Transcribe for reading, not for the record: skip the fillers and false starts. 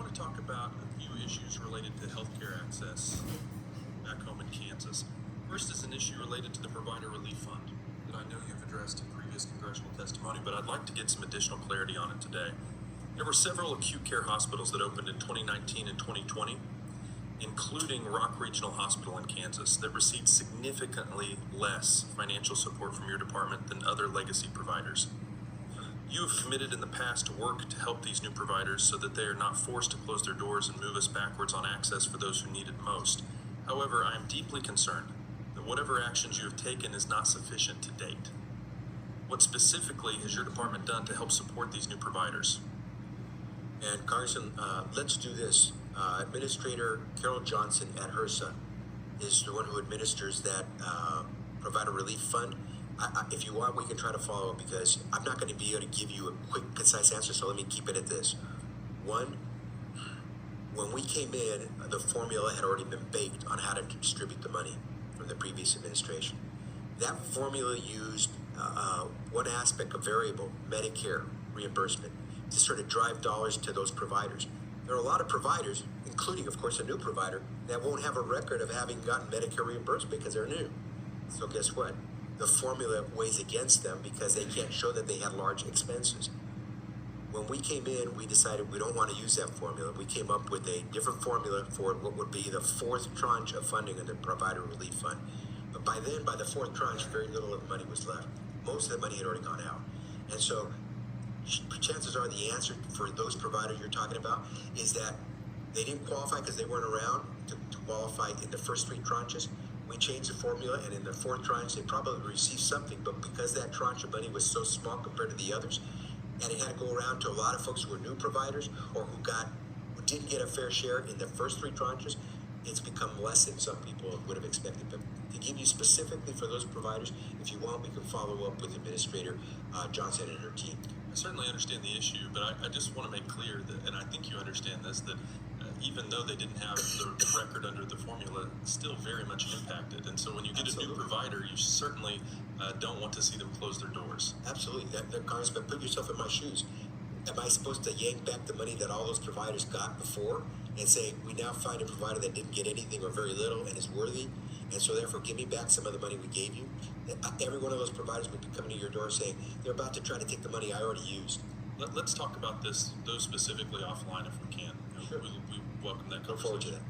want to talk about a few issues related to healthcare access back home in Kansas. First is an issue related to the Provider Relief Fund that I know you've addressed in previous congressional testimony, but I'd like to get some additional clarity on it today. There were several acute care hospitals that opened in 2019 and 2020, including Rock Regional Hospital in Kansas, that received significantly less financial support from your department than other legacy providers. You have committed in the past to work to help these new providers so that they are not forced to close their doors and move us backwards on access for those who need it most. However, I am deeply concerned that whatever actions you have taken is not sufficient to date. What specifically has your department done to help support these new providers? And Congressman, let's do this. Administrator Carol Johnson at HRSA is the one who administers that Provider Relief Fund. If you want, we can try to follow up because I'm not going to be able to give you a quick, concise answer, so let me keep it at this. One, when we came in, the formula had already been baked on how to distribute the money from the previous administration. That formula used one aspect of variable, Medicare reimbursement, to sort of drive dollars to those providers. There are a lot of providers, including, of course, a new provider, that won't have a record of having gotten Medicare reimbursement because they're new. So guess what? The formula weighs against them because they can't show that they had large expenses. When we came in, we decided we don't want to use that formula. We came up with a different formula for what would be the fourth tranche of funding of the Provider Relief Fund. But by then, by the fourth tranche, very little of the money was left. Most of the money had already gone out. And so chances are the answer for those providers you're talking about is that they didn't qualify because they weren't around to qualify in the first three tranches. We changed the formula, and in the fourth tranche, they probably received something, but because that tranche of money was so small compared to the others, and it had to go around to a lot of folks who were new providers or who didn't get a fair share in the first three tranches, it's become less than some people would have expected. But to give you specifically for those providers, if you want, we can follow up with Administrator Johnson and her team. I certainly understand the issue, but I just want to make clear that, and I think you understand this, that even though they didn't have the record under the formula, still very much impacted. And so when you get a new provider, you certainly don't want to see them close their doors. Absolutely. Congressman, put yourself in my shoes. Am I supposed to yank back the money that all those providers got before and say, we now find a provider that didn't get anything or very little and is worthy, and so therefore give me back some of the money we gave you? Every one of those providers would be coming to your door saying, they're about to try to take the money I already used. Let's talk about those specifically offline if we can. Sure. We welcome that conversation. Look forward to that.